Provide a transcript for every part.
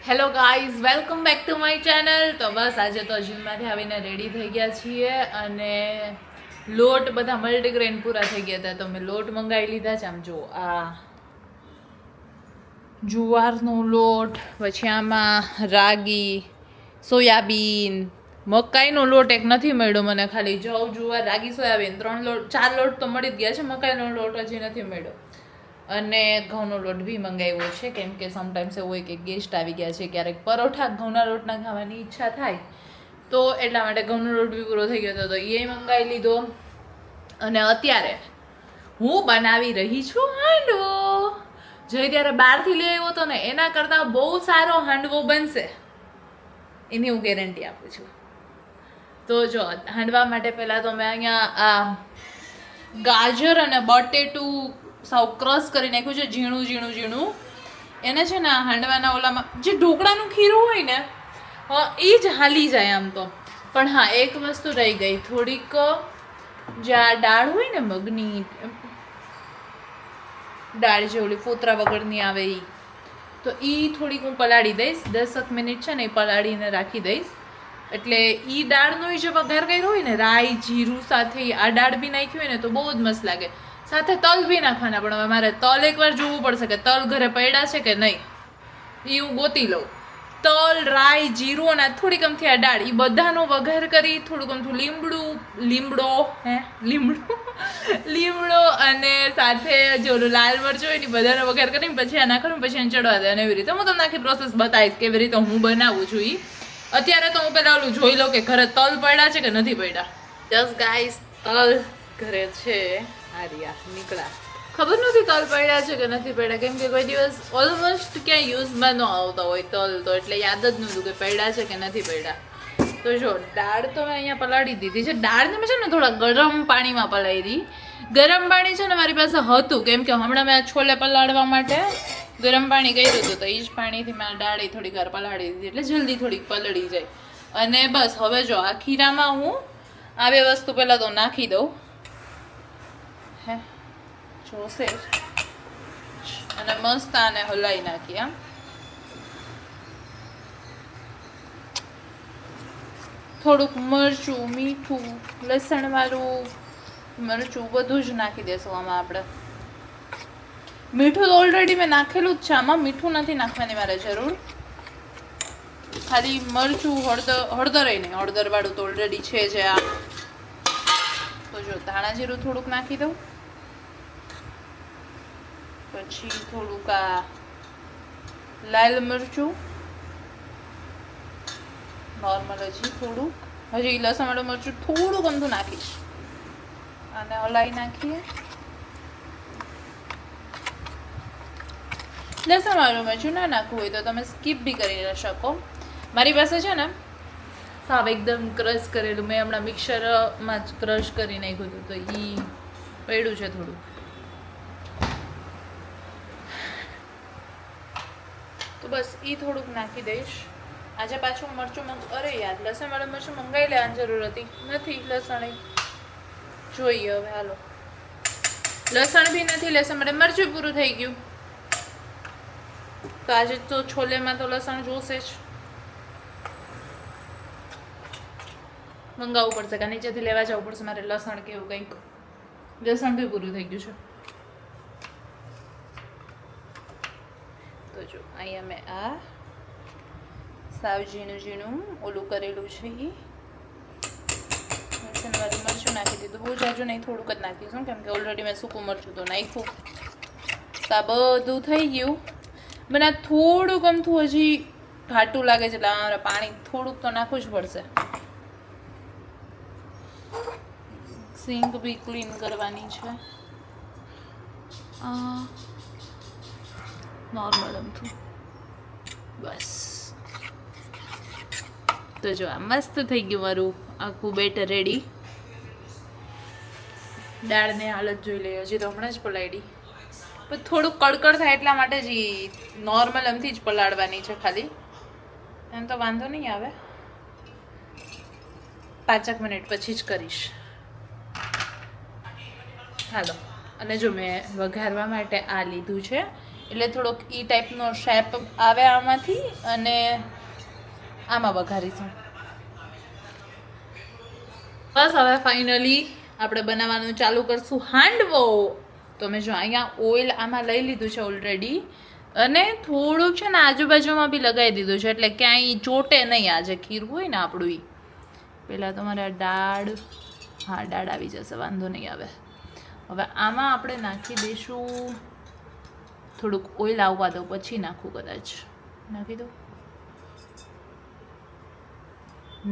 Hello guys, welcome back to my channel. તો બસ આજે તો જીમમાંથી આવીને રેડી થઈ ગયા છીએ અને લોટ બધા મલ્ટીગ્રેન પૂરા થઈ ગયા હતા તો મેં લોટ મંગાવી લીધા છે. આમ જો આ જુવારનો લોટ, પછી આમાં રાગી, સોયાબીન, મકાઈનો લોટ એક નથી મળ્યો મને, ખાલી જવ, જુવાર, રાગી, સોયાબીન 4 લોટ તો મળી જ ગયા છે. મકાઈનો લોટ હજી નથી મળ્યો. અને ઘઉંનો લોટ બી મંગાવ્યો છે કેમ કે સમટાઈમ્સ એવું હોય કે ગેસ્ટ આવી ગયા છે, ક્યારેક પરોઠા ઘઉંના લોટના ખાવાની ઈચ્છા થાય તો એટલા માટે ઘઉંનો લોટ બી પૂરો થઈ ગયો હતો તો એ મંગાવી લીધો. અને અત્યારે હું બનાવી રહી છું હાંડવો. જે ત્યારે બહારથી લઈ આવ્યો હતો ને એના કરતાં બહુ સારો હાંડવો બનશે, એની હું ગેરંટી આપું છું. તો જો હાંડવા માટે પહેલાં તો મેં અહીંયા આ ગાજર અને બટેટું સાવ ક્રશ કરી નાખ્યું છે, ઝીણું ઝીણું ઝીણું. એને છે ને હાંડવાના ઓલામાં જે ઢોકળાનું ખીરું હોય ને એ જ હાલી જાય આમ તો. પણ હા, એક વસ્તુ રહી ગઈ, થોડીક જે આ દાળ હોય ને મગની દાળ, જે ઓલી ફોતરા વગરની આવે એ, તો એ થોડીક હું પલાળી દઈશ. 10 મિનિટ છે ને એ પલાળીને રાખી દઈશ. એટલે એ દાળનો જે વઘાર કર્યો હોય ને રાઈ જીરું સાથે, આ દાળ બી નાખ્યું હોય ને તો બહુ જ મસ્ત લાગે. સાથે તલ બી નાખવાના, પણ હવે મારે તલ એકવાર જોવું પડશે કે તલ ઘરે પડ્યા છે કે નહીં, એ હું ગોતી લઉં. તલ, રાઈ, જીરું અને થોડીક અમથી આ દાળ, એ બધાનો વઘાર કરી થોડુંક અમથું લીમડો અને સાથે જે ઓલું લાલ મરચું હોય ને બધાનો વઘાર કરીને પછી આ નાખવાનું, પછી એને ચડવા દે. અને એવી રીતે હું તમને આખી પ્રોસેસ બતાવીશ કેવી રીતે હું બનાવું છું. અત્યારે તો હું પેલા ઓલું જોઈ લઉં કે ઘરે તલ પડ્યા છે કે નથી પડ્યા. જસ્ટ ગાઈસ, તલ ઘરે છે. આર્યા નીકળ્યા, ખબર નથી તલ પડ્યા છે કે નથી પડ્યા, કેમ કે કોઈ દિવસ ઓલમોસ્ટ ક્યાંય યુઝમાં ન આવતા હોય તલ, તો એટલે યાદ જ નહોતું કે પડ્યા છે કે નથી પડ્યા. તો જો દાળ તો મેં અહીંયા પલાળી દીધી છે. દાળને મેં છે ને થોડા ગરમ પાણીમાં પલાળી દી. ગરમ પાણી છે ને મારી પાસે હતું, કેમ કે હમણાં મેં છોલે પલાળવા માટે ગરમ પાણી કર્યું હતું તો એ જ પાણીથી મેં દાળ થોડીક વાર પલાળી દીધી, એટલે જલ્દી થોડીક પલળી જાય. અને બસ હવે જો આ ખીરામાં હું આ બે વસ્તુ પહેલાં તો નાખી દઉં, હે જોશે જ, અને મસ્ત આને હલાવી નાખી. આમ થોડુંક મરચું, મીઠું, લસણવાળું મરચું બધું જ નાખી દેશું આમાં આપણે. મીઠું તો ઓલરેડી મેં નાખેલું જ છે, આમાં મીઠું નથી નાખવાની મારે જરૂર. ખાલી મરચું, હળદર નહીં, હળદરવાળું તો ઓલરેડી છે જે આ. તો જો ધાણા જીરું થોડુંક નાખી દઉં, પછી થોડુંક આ લાલ મરચું નોર્મલ, હજી લસણવાળું મરચું થોડુંક અમથું નાખીશ. અને હલાવી નાખીએ. લસણવાળું મરચું ના નાખવું હોય તો તમે સ્કીપ બી કરી શકો. મારી પાસે છે ને સાવ એકદમ ક્રશ કરેલું, મેં હમણાં મિક્સરમાં જ ક્રશ કરી નાખ્યું હતું તો એ પડ્યું છે થોડું. તો બસ એ થોડુંક નાખી દઈશ. આજે પાછું મરચું અરે યાર, લસણવાળું મરચું મંગાવી લેવાની જરૂર હતી, નથી લસણ. જોઈએ હવે, હાલો. લસણ બી નથી, લસણ માટે મરચું પૂરું થઈ ગયું. તો આજે તો છોલેમાં તો લસણ જોશે જ, મંગાવવું પડશે કે નીચેથી લેવા જવું પડશે મારે લસણ કે એવું કંઈક. લસણ બી પૂરું થઈ ગયું છે. તો જો અહીંયા મેં આ સાવ ઝીણું ઝીણું ઓલું કરેલું છે એ લસણવાળું મરચું નાખી દીધું. બહુ જાજુ નહીં, થોડુંક જ નાખીશું કેમ કે ઓલરેડી મેં સૂકું મરચું તો નાખ્યું. તો આ બધું થઈ ગયું. મને આ થોડુંક અમથું હજી ઘાટું લાગે છે, એટલે અમારે પાણી થોડુંક તો નાખવું જ પડશે. સિંક બી ક્લીન કરવાની છે. નોર્મલ અમથું બસ. તો જો આ મસ્ત થઈ ગયું મારું આખું બેટર રેડી. દાળને હાલત જોઈ લઈએ, હજી તો હમણાં જ પલાળી, પણ થોડુંક કડકડ થાય એટલા માટે જ નોર્મલ એમથી જ પલાળવાની છે ખાલી. એમ તો વાંધો નહીં આવે, 5 મિનિટ પછી જ કરીશ. હાલો. અને જો મેં વઘારવા માટે આ લીધું છે, એટલે થોડોક ઈ ટાઈપનો શેપ આવે આમાંથી, અને આમાં વઘારીશું. બસ હવે ફાઇનલી આપણે બનાવવાનું ચાલુ કરશું હાંડવો. તો મેં જો અહીંયા ઓઇલ આમાં લઈ લીધું છે ઓલરેડી, અને થોડુંક છે ને આજુબાજુમાં બી લગાવી દીધું છે, એટલે ક્યાંય ચોટે નહીં. આજે ખીરું હોય ને આપણું ઈ. પહેલાં તમારે દાળ, હા દાળ આવી જશે, વાંધો નહીં આવે. હવે આમાં આપણે નાખી દઈશું થોડુંક ઓઇલ આવવા દો, પછી નાખું, કદાચ નાખી દો.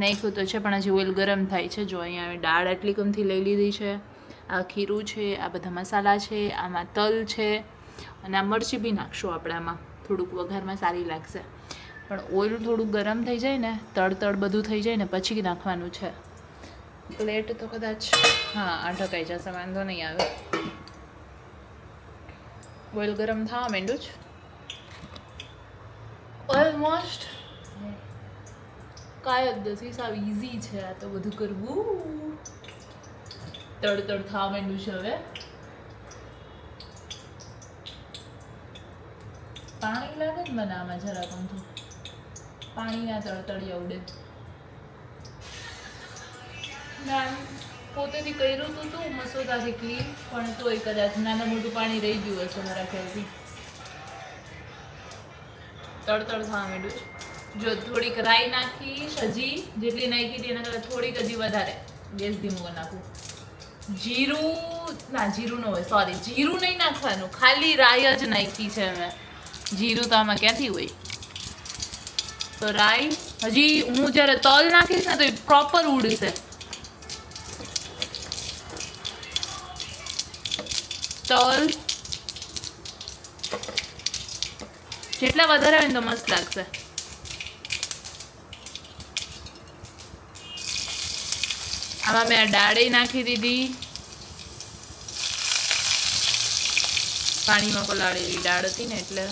નાખ્યું તો છે પણ હજી ઓઇલ ગરમ થાય છે. જો અહીંયા દાળ આટલી કમથી લઈ લીધી છે, આ ખીરું છે, આ બધા મસાલા છે, આમાં તલ છે, અને આ મરચી બી નાખશું આપણે આમાં, થોડુંક વઘારમાં સારી લાગશે. પણ ઓઇલ થોડુંક ગરમ થઈ જાય ને, તળ બધું થઈ જાય ને પછી નાખવાનું છે. પ્લેટ તો કદાચ હા આ ઢકાઈ જશે, વાંધો નહીં આવે. ઓઇલ ગરમ થવા માંડ્યું જ ઓલમોસ્ટ. કાંઈ જ નથી, સાવ ઇઝી છે આ તો બધું કરવું. તડ થવા માંડ્યું છે. હવે પાણી લાગે જ મને આમાં જરાક અમથું, પાણીના તળતળી ઉડે. મેં પોતેથી કર્યું હતું મસોદાથી ક્લીન, પણ તોય કદાચ નાનું મોટું પાણી રહી ગયું હશે મારા ખ્યાલથી. તળ થવા માંડ્યું. જો થોડીક રાઈ નાખીશ, હજી જેટલી નાખી હતી એના કરતાં થોડીક હજી વધારે. ગેસ ધીમું કરી નાખું. જીરું ના, જીરું ન હોય, સોરી, જીરું નહીં નાખવાનું, ખાલી રાઈ જ નાખી છે મેં. જીરું તો આમાં ક્યાંથી હોય. તો રાઈ હજી હું જ્યારે તલ નાખીશ ને તો એ પ્રોપર ઉડશે. તલ જેટલા વધારે હોય ને તો મસ્ત લાગશે. આમાં મેં દાળે નાખી દીધી, પાણીમાં પલાળેલી દાળ હતી ને એટલે.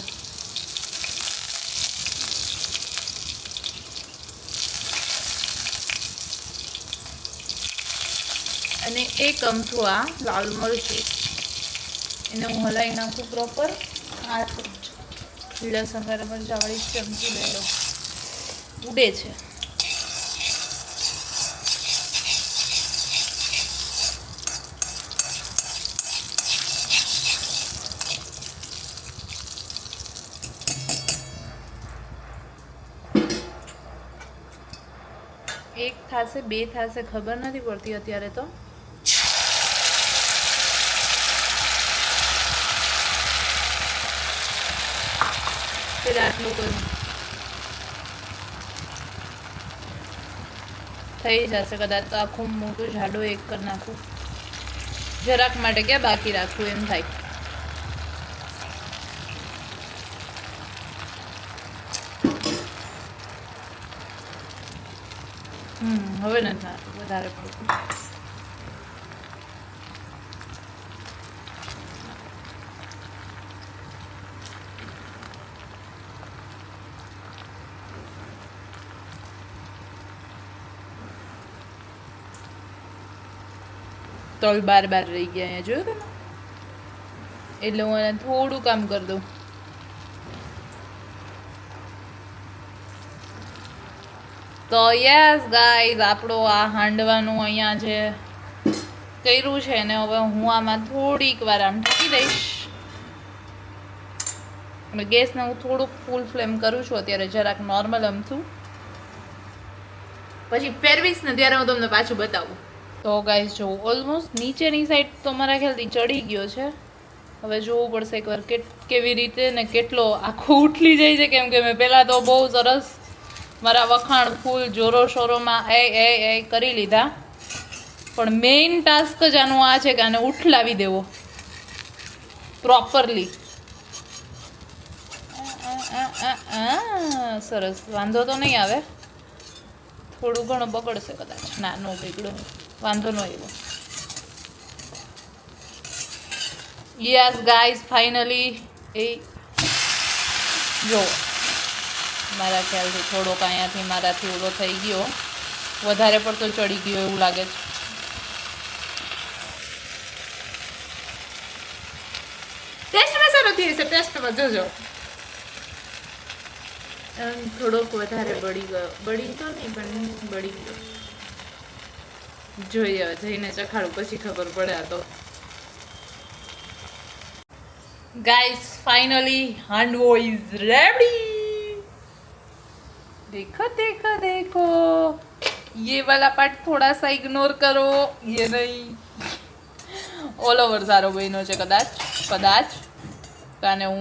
અને એક અમથું આ લાલ મરચું, એને હું હલાવી નાખું પ્રોપર. આ લીલા સંગારા મરચાવાળી ચમચી લઈ લો, ઉડે છે. એક થશે, બે થશે, ખબર નથી પડતી અત્યારે તો. આટલું કરું થઈ જશે કદાચ. તો આખું મોટું જાડો એક કરી નાખું, જરાક માટે ક્યાં બાકી રાખવું એમ થાય. હવે નથી વધારે પડતું. તલ બાર રહી ગયા અહીંયા, જોયું તમે? એટલે હું એને થોડું કામ કરી દઉં. તો યસ ગાઈઝ, આપણો આ હાંડવાનું અહીંયા જે કર્યું છે ને, હવે હું આમાં થોડીક વાર આમ ઢાંકી દઈશ. ગેસને હું થોડુંક ફૂલ ફ્લેમ કરું છું અત્યારે, જરાક નોર્મલ અમથું. પછી ફેરવીશ ને ત્યારે હું તમને પાછું બતાવું. તો ગાઈઝ જો ઓલમોસ્ટ નીચેની સાઈડ તો મારા ખ્યાલથી ચડી ગયો છે. હવે જોવું પડશે એકવાર કેવી રીતે ને કેટલો આખો ઉઠલી જાય છે, કેમ કે મેં પહેલાં તો બહુ સરસ મારા વખાણ ફૂલ જોરો શોરોમાં એ કરી લીધા. પણ મેઇન ટાસ્ક જ આનું આ છે કે આને ઉઠલાવી દેવો પ્રોપરલી. સરસ, વાંધો તો નહીં આવે. થોડું ઘણું બગડશે કદાચ, ના નો બગડ્યું, વાંધો ન આવ્યો. યસ ગાઈઝ, ફાઇનલી એ જો મારા ખ્યાલથી થોડોક અહીંયાથી મારાથી ઓલો થઈ ગયો, વધારે પડતો ચડી ગયો એવું લાગે છે. ટેસ્ટમાં સારો થઈ હશે, ટેસ્ટમાં લાસ્ટમાં જોજો થોડોક વધારે બળી ગયો, બળી તો નહીં પણ બળી ગયો. જોઈએ હવે જઈને ચખાડું પછી ખબર પડે. આ તો guys finally handvo is ready. देखो देखो देखो, ये वाला पार्ट थोड़ा सा इग्नोर करो. ये नहीं, ઓલ ઓવર સારો બન્યો છે. કદાચ કાને હું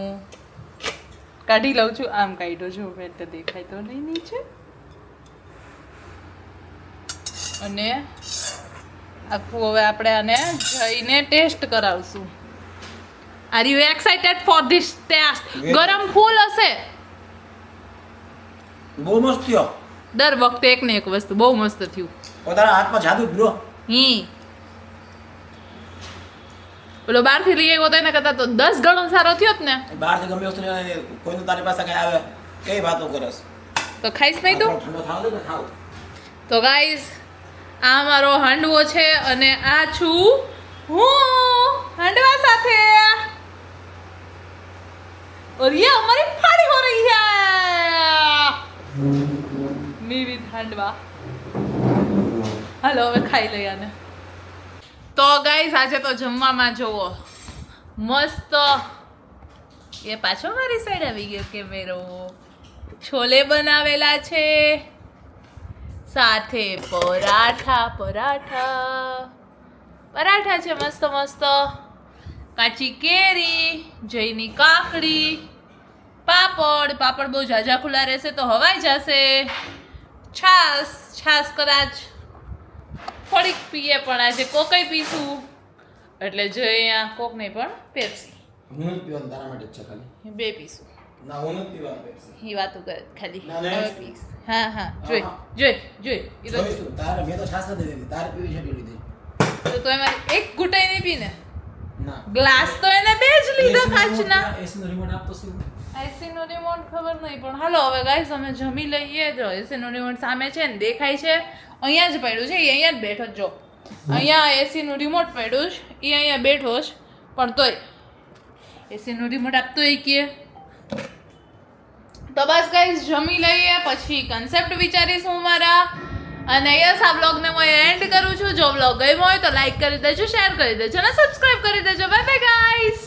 કાઢી લઉં છું. આમ કાઢ્યો છું મેં તો દેખાય તો નહીં નીચે. અને આખું હવે આપણે આને જઈને ટેસ્ટ કરાવશું. Are you excited for this test? ગરમ ફૂલ હશે. બહુ મસ્ત થયો. દર વખતે એક ને એક વસ્તુ બહુ મસ્ત થયું. પોતાના હાથમાં જાદુ બ્રો. પેલો બહારથી લઈ આવ્યો તો એના કરતા તો 10 ગણો સારો થયો ને. બહારથી ગમે વસ્તુ કોઈ તારી પાસે કઈ આવે કઈ વાતો કરસ તો ખાઈશ નહીં તું? ઠંડો ખાવ દે ખાવ. તો ગાઈસ આ મારો હાંડવો છે અને આ છું હું હાંડવા સાથે. और ये हमारी पार्टी हो रही है मी विथ हांडवा. હાલો હવે ખાઈ લઈએ આને. તો ગાઈસ આજે તો જમવામાં જોવો મસ્ત. એ પાછો મારી સાઈડ આવી ગયો કેમેરો. છોલે બનાવેલા છે સાથે પરાઠા છે મસ્ત મસ્ત. કાચી કેરી, જઈની કાકડી, પાપડ બહુ ઝાઝા ખુલ્લા રહેશે તો હવાઈ જશે. છાસ કદાચ થોડીક પીએ પણ આજે કોકઈ પીશું એટલે જો અહીંયા કોક નહીં પણ પેપ્સી. હું નથી પીવાનું તારા માટે જ છે ખાલી. 2 પીશું. ના હું નથી પીવાનું પેપ્સી. એ વાતો કરે ખાલી. ના, હવે પીસ. હા જોઈ એ તો તારે મેં તો છાસ નથી દીધી. તારે પીવી છે એટલી લીધી. તો એમાં એક ઘૂંટાઈ નહીં પીને. ના ગ્લાસ તો એને 2 જ લીધા કાચના. એસી નો રિમોટ આપતો છું. એસી નો રિમોટ ખબર નહીં પણ હાલો હવે ગાઈસ અમે જમી લઈએ. જો એસી નો રિમોટ સામે છે ને દેખાય છે. અહીંયા જ પડ્યું છે. એ અહીંયા જ બેઠો જ જો. અહીંયા એસી નું રિમોટ પડ્યું છે. એ અહીંયા બેઠો છે પણ તોય એસી નું રિમોટ આપતો એ કે. તો બસ ગાઈસ જમી લઈએ પછી કન્સેપ્ટ વિચારીશું મારા. અને યસ આ બ્લોગને હું એન્ડ કરું છું. જો બ્લોગ ગમ્યો હોય તો લાઈક કરી દેજો, શેર કરી દેજો અને સબસ્ક્રાઇબ કરી દેજો. Bye bye guys.